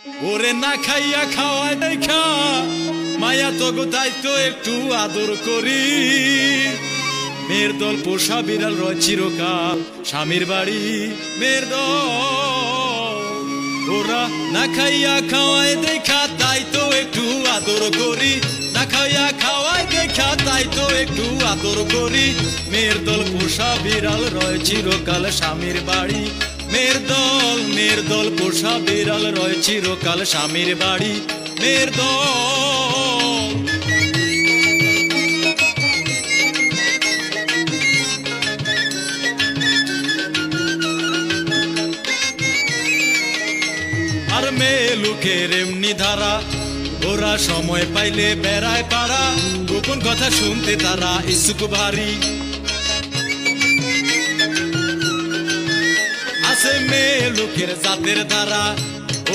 ওরে না খাইয়া খাওয়ায় দেখা মায়া তো তাই তো একটু আদর করি। মেয়ের দল পোষা বিড়াল রয় চিরকাল স্বামীর বাড়ি। মেয়ের দল ওরা না খাইয়া খাওয়ায় দেখা তাই তো একটু আদর করি। না খাইয়া খাওয়ায় দেখা তাই তো একটু আদর করি। মেয়ের দল পোষা বিড়াল রয় চিরকাল স্বামীর বাড়ি। মেয়ের দল পোষা বিড়াল রয় চিরকাল স্বামীর বাড়ি। মেয়ের দল আর মেয়ে লোকের এমনি ধারা, ওরা সময় পাইলে বেড়ায় পাড়া। গোপন কথা শুনতে তারা ইচ্ছুক ভারী। আছে মেয়ে লোকের জাতের ধারা,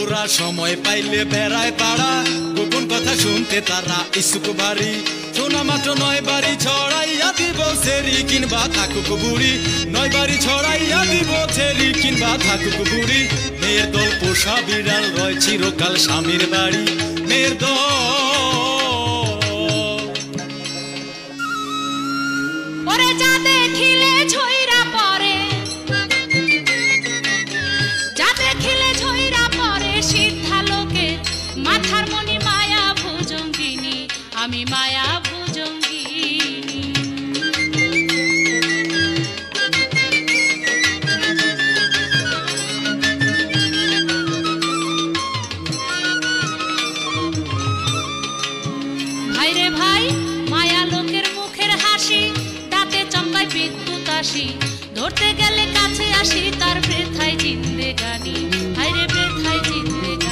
ওরা সময় পাইলে বেড়ায় পাড়া। গোপন কথা শুনতে তারা ইচ্ছুক ভারী। শোনা মাত্র 9 বাড়ি ছড়াইয়া দিব ছেড়ি কিংবা থাকুক বুড়ি। 9 বাড়ি ছড়াইয়া দিব ছেড়ি কিংবা থাকুক বুড়ি। মেয়ের দল পোষা বিড়াল রয় চিরকাল স্বামীর বাড়ি। মেয়ের দল ওরে যা দেখিলে ঝইরা পড়ে, যা দেখিলে ঝইরা পড়ে সিদ্ধা লোকে মাথার মনি মায়া ভুজঙ্গিনী। আমি মায়া ভুজঙ্গিনী। ভাই রে ভাই মায়া লোকের মুখের হাসি, দাঁতে চমকায় বিদ্যুৎ আসি। ধরতে গেলে কাছে আসি তার বৃথায় জিন্দেগানি। হায় রে বৃথায় জিন্দেগানি।